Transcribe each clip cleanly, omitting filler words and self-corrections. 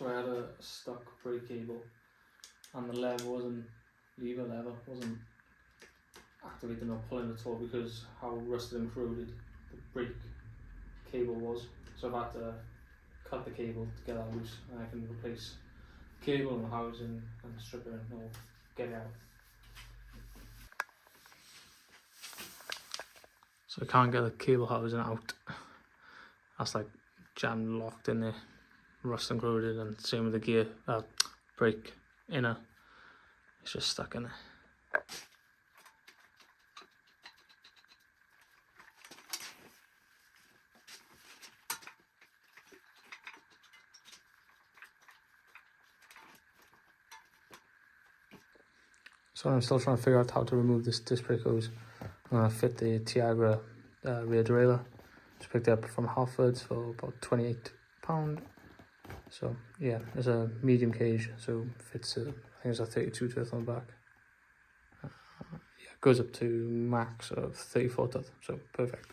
So I had a stock brake cable, and the lever wasn't activating or pulling at all because how rusted and corroded the brake cable was. So I've had to cut the cable to get that loose, and I can replace the cable and the housing and strip it and or get it out. So I can't get the cable housing out. That's like jammed, locked in there, rust and corroded, and same with the gear, brake inner. It's just stuck in there. So I'm still trying to figure out how to remove this disc brake hose. I'm going to fit the Tiagra rear derailleur. Just picked it up from Halfords for about £28. So yeah, it's a medium cage, so fits I think it's a 32 tooth on the back. Yeah, it goes up to max of 34 tooth, so perfect.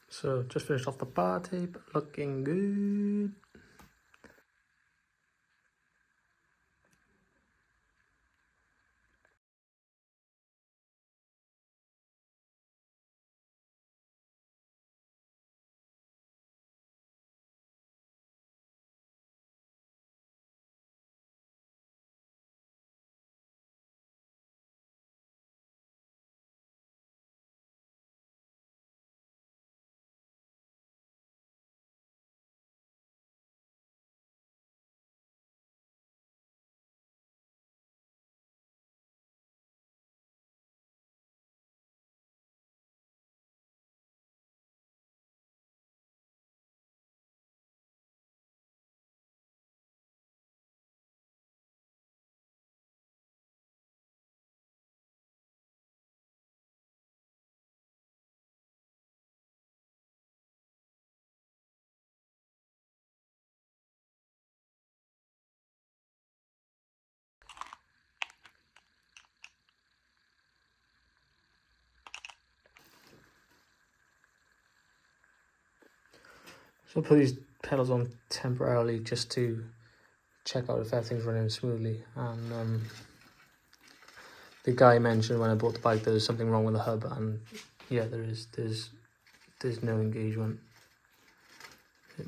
So just finished off the bar tape, looking good. So I'll put these pedals on temporarily just to check out if everything's running smoothly. And the guy mentioned when I bought the bike there was something wrong with the hub, and yeah, there is. There's no engagement.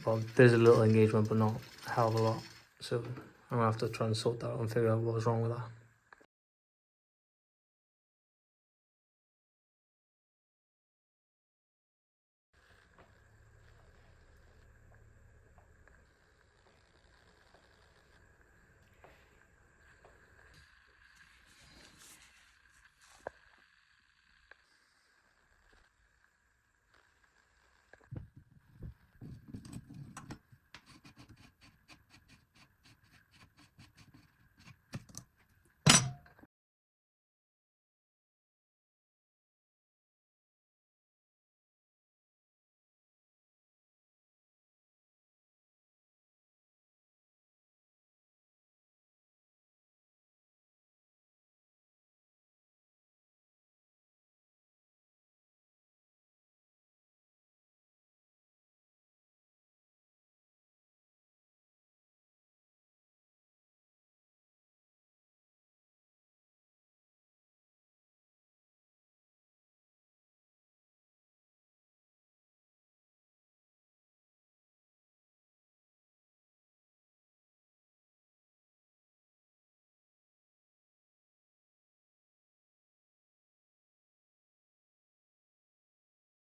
Well, there's a little engagement, but not a hell of a lot. So I'm gonna have to try and sort that out and figure out what was wrong with that.